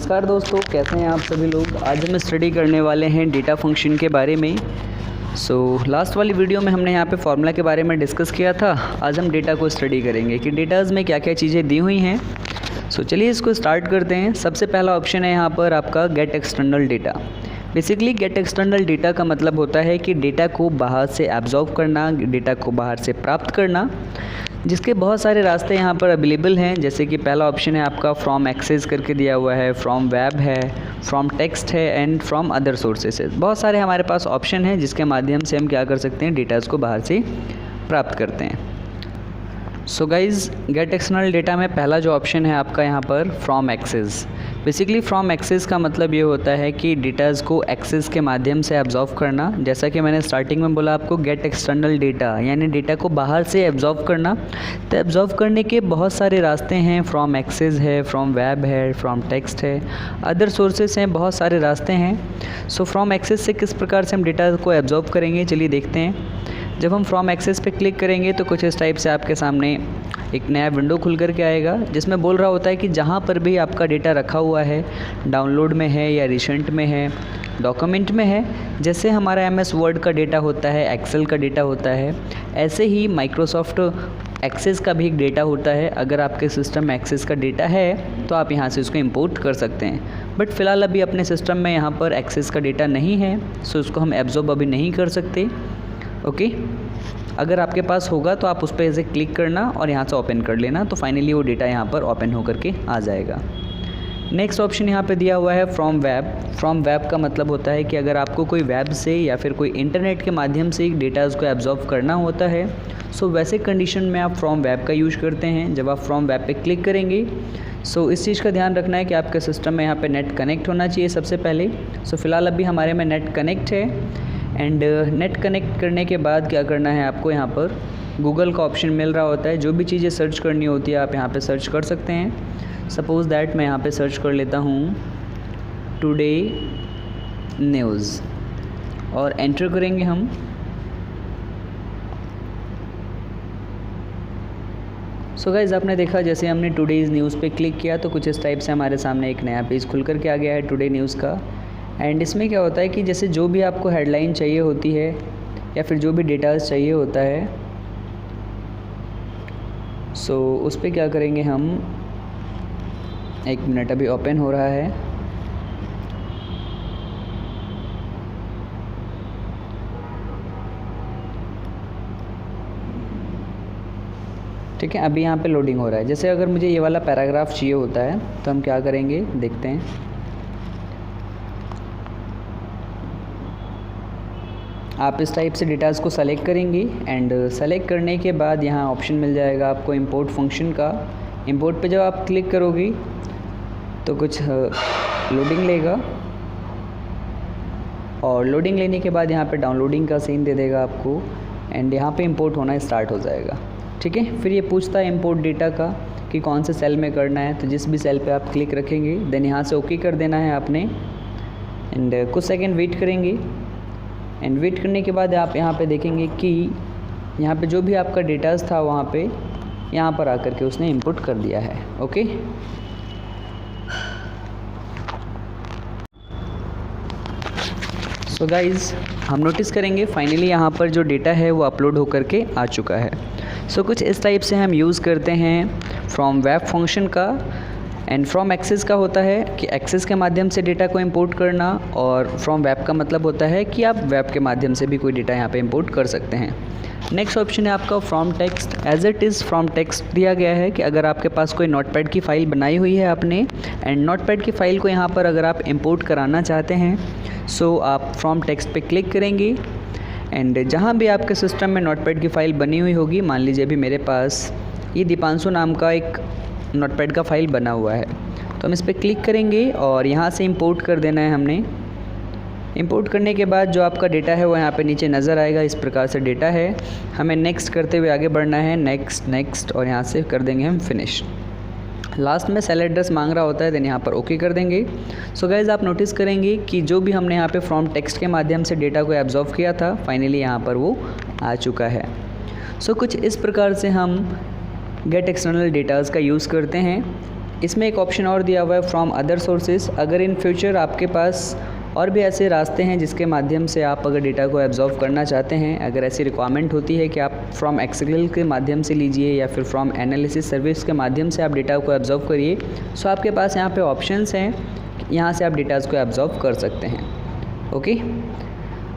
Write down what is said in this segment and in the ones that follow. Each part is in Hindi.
नमस्कार दोस्तों, कैसे हैं आप सभी लोग। आज हम स्टडी करने वाले हैं डेटा फंक्शन के बारे में। लास्ट वाली वीडियो में हमने यहाँ पे फॉर्मूला के बारे में डिस्कस किया था। आज हम डेटा को स्टडी करेंगे कि डेटाज़ में क्या क्या चीज़ें दी हुई हैं। चलिए इसको स्टार्ट करते हैं। सबसे पहला ऑप्शन है यहाँ पर आपका gate external data. Basically gate external data का मतलब होता है कि डेटा को बाहर से एब्जॉर्ब करना, डेटा को बाहर से प्राप्त करना, जिसके बहुत सारे रास्ते यहाँ पर अवेलेबल हैं। जैसे कि पहला ऑप्शन है आपका फ्रॉम एक्सेस करके दिया हुआ है, फ्रॉम वेब है, फ्रॉम टेक्स्ट है एंड फ्रॉम अदर सोर्सेस है। बहुत सारे हमारे पास ऑप्शन हैं जिसके माध्यम से हम क्या कर सकते हैं, डेटाज़ को बाहर से प्राप्त करते हैं। गाइज़, गेट एक्सटर्नल डेटा में पहला जो ऑप्शन है आपका यहाँ पर from Access. Basically from Access का मतलब ये होता है कि डेटाज़ को एक्सेस के माध्यम से एब्जॉर्व करना। जैसा कि मैंने स्टार्टिंग में बोला आपको, गेट एक्सटर्नल डेटा यानी डेटा को बाहर से एब्जॉर्व करना। तो एब्जॉर्व करने के बहुत सारे रास्ते हैं। फ्रॉम एक्सेस है, फ्रॉम वेब है, फ्रॉम टेक्स्ट है, अदर सोर्सेस हैं, बहुत सारे रास्ते हैं। फ्रॉम एक्सेस से किस प्रकार से हम डेटा को एब्जॉर्व करेंगे, चलिए देखते हैं। जब हम फ्रॉम एक्सेस पे क्लिक करेंगे तो कुछ इस टाइप से आपके सामने एक नया विंडो खुल कर के आएगा, जिसमें बोल रहा होता है कि जहाँ पर भी आपका डेटा रखा हुआ है, डाउनलोड में है या रिसेंट में है, डॉक्यूमेंट में है, जैसे हमारा MS वर्ड का डेटा होता है, एक्सेल का डेटा होता है, ऐसे ही माइक्रोसॉफ्ट एक्सेस का भी एक डेटा होता है। अगर आपके सिस्टम में एक्सेस का डेटा है तो आप यहाँ से उसको इंपोर्ट कर सकते हैं। बट फ़िलहाल अभी अपने सिस्टम में यहाँ पर एक्सेस का डेटा नहीं है, उसको हम एब्जॉर्ब अभी नहीं कर सकते। ओके, अगर आपके पास होगा तो आप उस पर ऐसे क्लिक करना और यहाँ से ओपन कर लेना, तो फाइनली वो डेटा यहाँ पर ओपन होकर के आ जाएगा। नेक्स्ट ऑप्शन यहाँ पे दिया हुआ है फ्रॉम वेब। फ्रॉम वेब का मतलब होता है कि अगर आपको कोई वेब से या फिर कोई इंटरनेट के माध्यम से डेटाज़ को एब्जॉर्व करना होता है, वैसे कंडीशन में आप फ्रॉम वेब का यूज़ करते हैं। जब आप फ्रॉम वेब पे क्लिक करेंगे, इस चीज़ का ध्यान रखना है कि आपके सिस्टम में यहाँ पे नेट कनेक्ट होना चाहिए सबसे पहले। फ़िलहाल अभी हमारे में नेट कनेक्ट है एंड नेट कनेक्ट करने के बाद क्या करना है, आपको यहाँ पर गूगल का ऑप्शन मिल रहा होता है। जो भी चीज़ें सर्च करनी होती है आप यहाँ पे सर्च कर सकते हैं। सपोज़ दैट मैं यहाँ पे सर्च कर लेता हूँ टुडे न्यूज़ और एंटर करेंगे हम। गाइज़, आपने देखा जैसे हमने टुडेज़ न्यूज़ पे क्लिक किया तो कुछ इस टाइप से हमारे सामने एक नया पेज खुल कर के आ गया है टुडे न्यूज़ का। एंड इसमें क्या होता है कि जैसे जो भी आपको हेडलाइन चाहिए होती है या फिर जो भी डेटाज चाहिए होता है, उस पर क्या करेंगे हम, एक मिनट, अभी ओपन हो रहा है। ठीक है, अभी यहाँ पे लोडिंग हो रहा है। जैसे अगर मुझे ये वाला पैराग्राफ चाहिए होता है तो हम क्या करेंगे, देखते हैं। आप इस टाइप से डेटाज़ को सेलेक्ट करेंगे एंड सेलेक्ट करने के बाद यहाँ ऑप्शन मिल जाएगा आपको इंपोर्ट फंक्शन का। इंपोर्ट पे जब आप क्लिक करोगे तो कुछ लोडिंग लेगा और लोडिंग लेने के बाद यहाँ पे डाउनलोडिंग का सीन दे देगा आपको एंड यहाँ पे इंपोर्ट होना स्टार्ट हो जाएगा। ठीक है, फिर ये पूछता है इंपोर्ट डेटा का कि कौन से सेल में करना है, तो जिस भी सेल पे आप क्लिक रखेंगे देन यहाँ से ओके कर देना है आपने एंड कुछ सेकेंड वेट करेंगे। एंड वेट करने के बाद आप यहाँ पे देखेंगे कि यहाँ पे जो भी आपका डेटाज़ था वहाँ पे यहाँ पर आकर के उसने इंपुट कर दिया है। ओके, गाइज़, हम नोटिस करेंगे फाइनली यहाँ पर जो डेटा है वो अपलोड होकर के आ चुका है। कुछ इस टाइप से हम यूज़ करते हैं फ्रॉम वेब फंक्शन का। एंड फ्रॉम एक्सेस का होता है कि एक्सेस के माध्यम से डेटा को इंपोर्ट करना, और फ्रॉम वेब का मतलब होता है कि आप वेब के माध्यम से भी कोई डेटा यहाँ पे इंपोर्ट कर सकते हैं। नेक्स्ट ऑप्शन है आपका from text. As it is from text दिया गया है कि अगर आपके पास कोई नोटपैड की फ़ाइल बनाई हुई है आपने एंड नोटपैड की फ़ाइल को यहाँ पर अगर आप इंपोर्ट कराना चाहते हैं, आप फ्रॉम टेक्स्ट पे क्लिक करेंगे एंड जहाँ भी आपके सिस्टम में नोटपैड की फ़ाइल बनी हुई होगी, मान लीजिए अभी मेरे पास ये दीपांशु नाम का एक नोटपैड का फ़ाइल बना हुआ है, तो हम इस पर क्लिक करेंगे और यहाँ से इंपोर्ट कर देना है हमने। इंपोर्ट करने के बाद जो आपका डेटा है वो यहाँ पे नीचे नज़र आएगा। इस प्रकार से डेटा है, हमें नेक्स्ट करते हुए आगे बढ़ना है, नेक्स्ट नेक्स्ट, और यहाँ से कर देंगे हम फिनिश। लास्ट में सेल एड्रेस मांग रहा होता है, देन यहाँ पर ओके कर देंगे। गाइज़, आप नोटिस करेंगे कि जो भी हमने यहाँ पे फ्रॉम टेक्स्ट के माध्यम से डेटा को एब्जॉर्व किया था, फाइनली यहाँ पर वो आ चुका है। कुछ इस प्रकार से हम गेट एक्सटर्नल डेटाज़ का यूज़ करते हैं इसमें एक ऑप्शन और दिया हुआ है फ्रॉम अदर सोर्सेज। अगर इन फ्यूचर आपके पास और भी ऐसे रास्ते हैं जिसके माध्यम से आप अगर डेटा को एब्जॉर्व करना चाहते हैं, अगर ऐसी रिक्वायरमेंट होती है कि आप फ्रॉम एक्सेल के माध्यम से लीजिए या फिर फ्रॉम एनालिसिस सर्विस के माध्यम से आप डेटा को एब्जॉर्व करिए, सो आपके पास यहाँ पे ऑप्शंस हैं, यहाँ से आप डेटाज़ को एब्जॉर्व कर सकते हैं। ओके,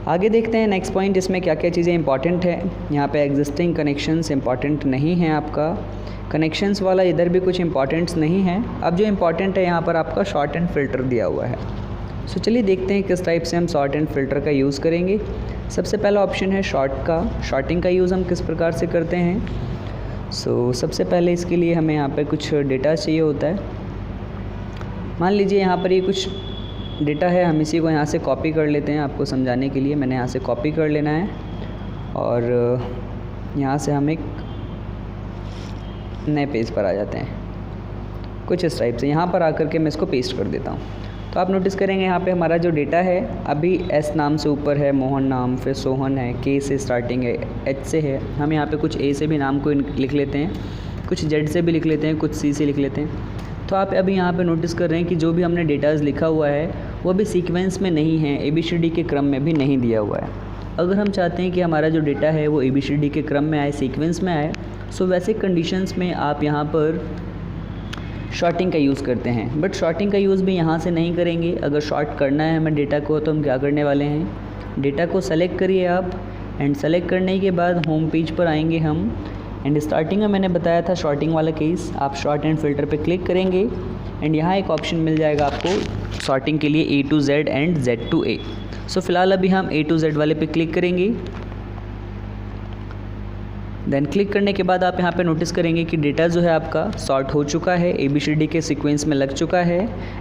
आगे देखते हैं नेक्स्ट पॉइंट, इसमें क्या क्या चीज़ें इंपॉर्टेंट है। यहाँ पे एग्जिस्टिंग कनेक्शंस इंपॉर्टेंट नहीं है, आपका कनेक्शंस वाला इधर भी कुछ इंपॉर्टेंट्स नहीं है। अब जो इम्पॉर्टेंट है यहाँ पर आपका शॉर्ट एंड फिल्टर दिया हुआ है। सो चलिए देखते हैं किस टाइप से हम शॉर्ट एंड फिल्टर का यूज़ करेंगे। सबसे पहला ऑप्शन है शॉर्ट का। शॉर्टिंग का यूज़ हम किस प्रकार से करते हैं। सो सबसे पहले इसके लिए हमें यहाँ पे कुछ डेटा चाहिए होता है। मान लीजिए यहाँ पर ये कुछ डेटा है, हम इसी को यहाँ से कॉपी कर लेते हैं। आपको समझाने के लिए मैंने यहाँ से कॉपी कर लेना है और यहाँ से हम एक नए पेज पर आ जाते हैं कुछ इस टाइप से। यहाँ पर आकर के मैं इसको पेस्ट कर देता हूँ। तो आप नोटिस करेंगे यहाँ पे हमारा जो डेटा है अभी एस नाम से ऊपर है, मोहन नाम, फिर सोहन है, के से स्टार्टिंग है, एच से है। हम यहाँ पे कुछ ए से भी नाम को लिख लेते हैं, कुछ जेड से भी लिख लेते हैं, कुछ सी से लिख लेते हैं। तो आप अभी यहाँ पे नोटिस कर रहे हैं कि जो भी हमने डेटाज़ लिखा हुआ है वो भी सीक्वेंस में नहीं है, ABCD के क्रम में भी नहीं दिया हुआ है। अगर हम चाहते हैं कि हमारा जो डेटा है वो ABCD के क्रम में आए, सीक्वेंस में आए, सो वैसे कंडीशंस में आप यहाँ पर शॉर्टिंग का यूज़ करते हैं। बट शॉर्टिंग का यूज़ भी यहाँ से नहीं करेंगे। अगर शॉर्ट करना है हमें डेटा को तो हम क्या करने वाले हैं, डेटा को सेलेक्ट करिए आप, एंड सेलेक्ट करने के बाद होम पेज पर आएंगे हम। एंड स्टार्टिंग में मैंने बताया था शॉर्टिंग वाला केस, आप शॉर्ट एंड फिल्टर पे क्लिक करेंगे एंड यहाँ एक ऑप्शन मिल जाएगा आपको शॉर्टिंग के लिए A to Z and Z to A। सो फिलहाल अभी हम A to Z वाले पे क्लिक करेंगे। देन क्लिक करने के बाद आप यहाँ पे नोटिस करेंगे कि डेटा जो है आपका सॉर्ट हो चुका है, ABCD के सीक्वेंस में लग चुका है।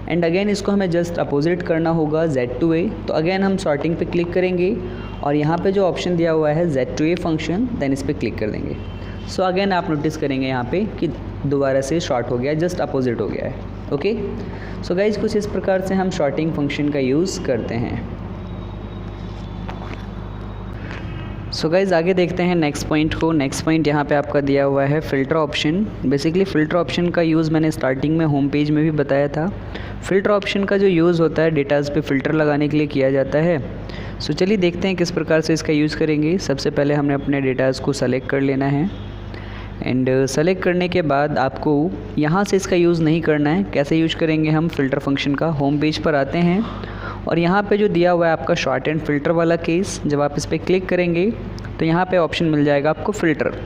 एंड अगेन इसको हमें जस्ट अपोजिट करना होगा Z to A। तो अगेन हम सॉर्टिंग पे क्लिक करेंगे और यहाँ पे जो ऑप्शन दिया हुआ है Z to A function, then इस पर क्लिक कर देंगे। सो अगेन आप नोटिस करेंगे यहाँ पे कि दोबारा से शॉर्ट हो गया, जस्ट अपोजिट हो गया है। ओके, सो गाइज कुछ इस प्रकार से हम शॉर्टिंग फंक्शन का यूज़ करते हैं। सो गाइज आगे देखते हैं नेक्स्ट पॉइंट को। नेक्स्ट पॉइंट यहाँ पे आपका दिया हुआ है filter option. Basically filter option का यूज़ मैंने स्टार्टिंग में होम पेज में भी बताया था। फ़िल्टर ऑप्शन का जो यूज़ होता है डेटाज़ पे फ़िल्टर लगाने के लिए किया जाता है। सो चलिए देखते हैं किस प्रकार से इसका यूज़ करेंगे। सबसे पहले हमने अपने डेटाज़ को सेलेक्ट कर लेना है एंड सेलेक्ट करने के बाद आपको यहाँ से इसका यूज़ नहीं करना है। कैसे यूज़ करेंगे हम फ़िल्टर फंक्शन का, होम पेज पर आते हैं और यहाँ पे जो दिया हुआ है आपका शॉर्ट एंड फिल्टर वाला केस, जब आप इस पर क्लिक करेंगे तो यहाँ पे ऑप्शन मिल जाएगा आपको फ़िल्टर।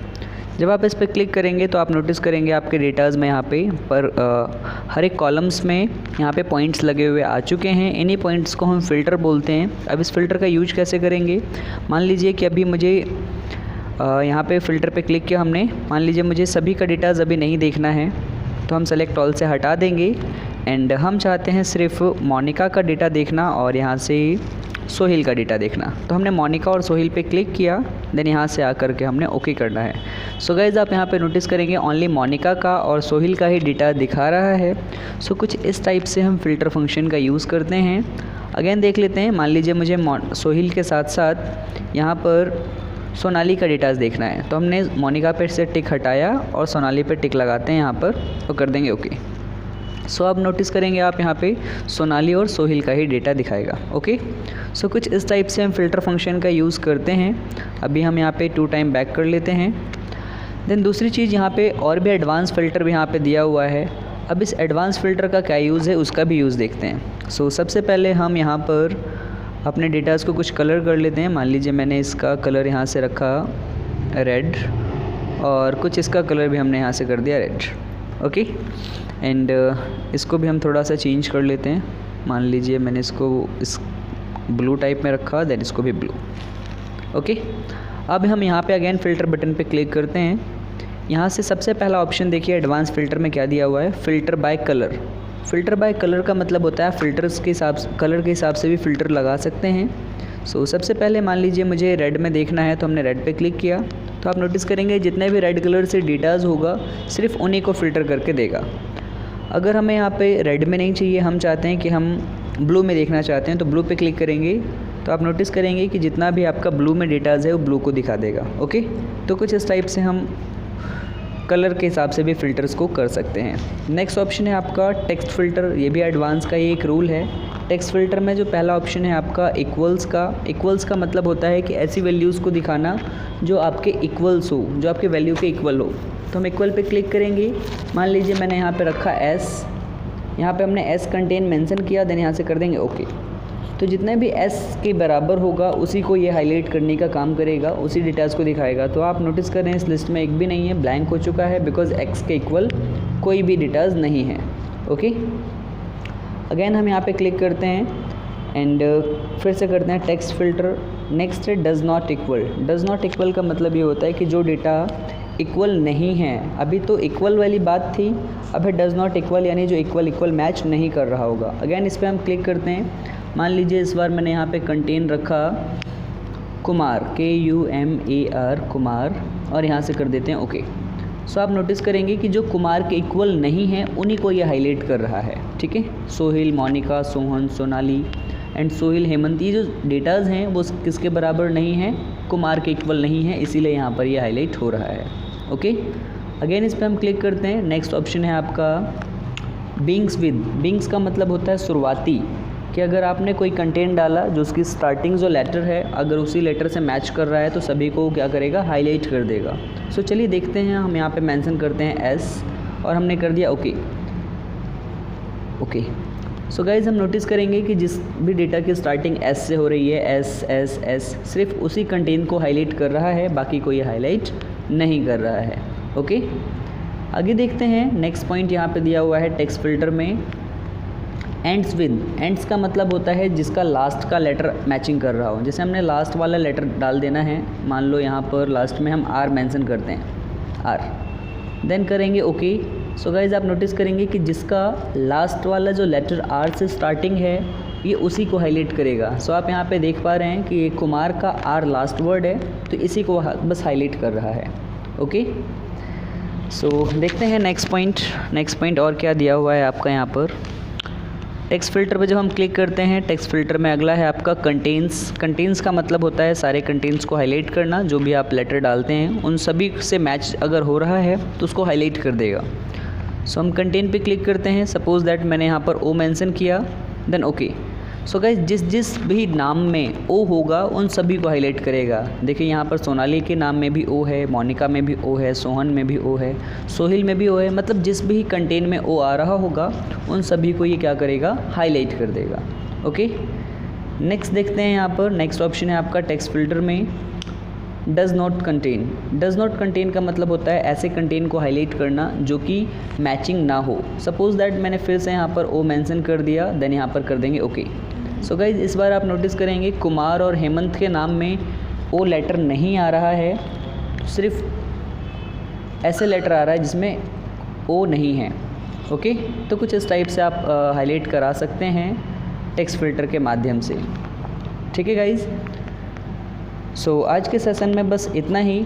जब आप इस पर क्लिक करेंगे तो आप नोटिस करेंगे आपके डेटाज़ में यहाँ पे हर एक कॉलम्स में यहाँ पे पॉइंट्स लगे हुए आ चुके हैं। इन्हीं पॉइंट्स को हम फ़िल्टर बोलते हैं। अब इस फ़िल्टर का यूज कैसे करेंगे, मान लीजिए कि अभी मुझे यहाँ पे फ़िल्टर पे क्लिक किया हमने, मान लीजिए मुझे सभी का डेटाज़ अभी नहीं देखना है तो हम सेलेक्ट ऑल से हटा देंगे एंड हम चाहते हैं सिर्फ मोनिका का डेटा देखना और यहाँ से सोहेल का डेटा देखना। तो हमने मोनिका और सोहेल पे क्लिक किया, देन यहाँ से आकर के हमने ओके करना है। सो गाइज़ आप यहाँ पे नोटिस करेंगे ओनली मोनिका का और सोहेल का ही डेटा दिखा रहा है। सो कुछ इस टाइप से हम फ़िल्टर फंक्शन का यूज़ करते हैं। अगेन देख लेते हैं, मान लीजिए मुझे सोहेल के साथ साथ यहाँ पर सोनाली का डेटाज देखना है तो हमने मोनिका पे से टिक हटाया और सोनाली पे टिक लगाते हैं यहाँ पर तो कर देंगे ओके। सो अब नोटिस करेंगे आप यहाँ पे सोनाली और सोहेल का ही डेटा दिखाएगा। ओके, सो कुछ इस टाइप से हम फ़िल्टर फंक्शन का यूज़ करते हैं। अभी हम यहाँ पे 2 टाइम बैक कर लेते हैं। देन दूसरी चीज़ यहाँ पे और भी एडवांस फ़िल्टर भी यहाँ पे दिया हुआ है। अब इस एडवांस फ़िल्टर का क्या यूज़ है उसका भी यूज़ देखते हैं। सो सबसे पहले हम यहाँ पर अपने डेटाज़ को कुछ कलर कर लेते हैं। मान लीजिए मैंने इसका कलर यहाँ से रखा रेड और कुछ इसका कलर भी हमने यहाँ से कर दिया रेड। ओके, एंड इसको भी हम थोड़ा सा चेंज कर लेते हैं। मान लीजिए मैंने इसको इस ब्लू टाइप में रखा, देन इसको भी ब्लू। ओके, अब हम यहाँ पे अगेन फ़िल्टर बटन पे क्लिक करते हैं। यहाँ से सबसे पहला ऑप्शन देखिए एडवांस फ़िल्टर में क्या दिया हुआ है, filter by colour. Filter by colour का मतलब होता है फ़िल्टर्स के हिसाब से, कलर के हिसाब से भी फ़िल्टर लगा सकते हैं। सो सबसे पहले मान लीजिए मुझे रेड में देखना है तो हमने रेड पे क्लिक किया तो आप नोटिस करेंगे जितने भी रेड कलर से डेटाज़ होगा सिर्फ उन्हीं को फ़िल्टर करके देगा। अगर हमें यहाँ पे रेड में नहीं चाहिए, हम चाहते हैं कि हम ब्लू में देखना चाहते हैं तो ब्लू पे क्लिक करेंगे तो आप नोटिस करेंगे कि जितना भी आपका ब्लू में डेटाज़ है वो ब्लू को दिखा देगा। ओके, तो कुछ इस टाइप से हम कलर के हिसाब से भी फ़िल्टर्स को कर सकते हैं। नेक्स्ट ऑप्शन है आपका टेक्स्ट फ़िल्टर। ये भी एडवांस का ये एक रूल है। टेक्स्ट फ़िल्टर में जो पहला ऑप्शन है आपका इक्वल्स का मतलब होता है कि ऐसी वैल्यूज़ को दिखाना जो आपके इक्वल्स हो, जो आपके वैल्यू के इक्वल हो। तो हम इक्वल पे क्लिक करेंगे। मान लीजिए मैंने यहाँ पे रखा s, यहाँ पे हमने s कंटेन मेंशन किया, देन यहाँ से कर देंगे ओके। तो जितना भी s के बराबर होगा उसी को ये हाईलाइट करने का काम करेगा, उसी डेटास को दिखाएगा। तो आप नोटिस कर रहे हैं इस लिस्ट में एक भी नहीं है, ब्लैंक हो चुका है, बिकॉज x के इक्वल कोई भी डेटाज नहीं है। ओके, अगेन हम यहाँ पे क्लिक करते हैं एंड फिर से करते हैं टेक्स्ट फ़िल्टर। नेक्स्ट है does not equal. Does not equal का मतलब ये होता है कि जो डेटा इक्वल नहीं है, अभी तो इक्वल वाली बात थी, अब है डज़ नॉट इक्वल, यानी जो इक्वल मैच नहीं कर रहा होगा। अगेन इस पर हम क्लिक करते हैं। मान लीजिए इस बार मैंने यहाँ पे कंटेन रखा कुमार, KUMAR कुमार, और यहाँ से कर देते हैं ओके। सो आप नोटिस करेंगे कि जो कुमार के इक्वल नहीं है उन्हीं को ये हाईलाइट कर रहा है। ठीक है, सोहिल, मोनिका, सोहन, सोनाली एंड सोहिल, हेमंत, ये जो डेटाज हैं वो किसके बराबर नहीं हैं, कुमार के इक्वल नहीं है, इसीलिए यहाँ पर ये हाईलाइट हो रहा है। ओके, अगेन इस पर हम क्लिक करते हैं। नेक्स्ट ऑप्शन है आपका बिंग्स विद। बिंग्स का मतलब होता है शुरुआती, कि अगर आपने कोई कंटेंट डाला जो उसकी स्टार्टिंग जो लेटर है अगर उसी लेटर से मैच कर रहा है तो सभी को क्या करेगा, हाईलाइट कर देगा। सो चलिए देखते हैं, हम यहाँ पे मेंशन करते हैं S और हमने कर दिया ओके। ओके, सो गाइज़ हम नोटिस करेंगे कि जिस भी डेटा की स्टार्टिंग S से हो रही है, S सिर्फ उसी कंटेंट को हाईलाइट कर रहा है, बाकी को ये हाईलाइट नहीं कर रहा है। ओके, आगे देखते हैं। नेक्स्ट पॉइंट यहाँ पे दिया हुआ है टेक्स्ट फ़िल्टर में एंड्स विद। एंड्स का मतलब होता है जिसका लास्ट का लेटर मैचिंग कर रहा हो। जैसे हमने लास्ट वाला लेटर डाल देना है, मान लो यहाँ पर लास्ट में हम R मेंशन करते हैं, R, देन करेंगे ओके। सो गाइज आप नोटिस करेंगे कि जिसका लास्ट वाला जो लेटर R से स्टार्टिंग है ये उसी को हाईलाइट करेगा। सो आप यहाँ पे देख पा रहे हैं कि ये कुमार का R लास्ट वर्ड है, तो इसी को बस हाईलाइट कर रहा है। ओके, सो देखते हैं नेक्स्ट पॉइंट और क्या दिया हुआ है आपका यहाँ पर। टेक्स्ट फ़िल्टर पे जब हम क्लिक करते हैं, टेक्स्ट फ़िल्टर में अगला है आपका कंटेंट्स का मतलब होता है सारे कंटेंट्स को हाईलाइट करना। जो भी आप लेटर डालते हैं उन सभी से मैच अगर हो रहा है तो उसको हाईलाइट कर देगा। सो हम कंटेंट पे क्लिक करते हैं। सपोज़ दैट मैंने यहाँ पर O मेंशन किया, देन ओके। सो गाइज जिस भी नाम में O होगा उन सभी को हाईलाइट करेगा। देखिए यहाँ पर सोनाली के नाम में भी O है, मोनिका में भी O है, सोहन में भी O है, सोहिल में भी O है, मतलब जिस भी कंटेंट में O आ रहा होगा उन सभी को ये क्या करेगा, हाईलाइट कर देगा। ओके, नेक्स्ट देखते हैं यहाँ पर। नेक्स्ट ऑप्शन है आपका टेक्स्ट फ़िल्टर में does not contain. Does not contain का मतलब होता है ऐसे कंटेंट को हाईलाइट करना जो कि मैचिंग ना हो। सपोज़ दैट मैंने फिर से यहाँ पर O मेंशन कर दिया, देन यहाँ पर कर देंगे ओके। सो गाइज इस बार आप नोटिस करेंगे कुमार और हेमंत के नाम में O लेटर नहीं आ रहा है, सिर्फ ऐसे लेटर आ रहा है जिसमें O नहीं है। ओके, तो कुछ इस टाइप से आप हाईलाइट करा सकते हैं टेक्स्ट फ़िल्टर के माध्यम से। ठीक है गाइज़, सो आज के सेशन में बस इतना ही।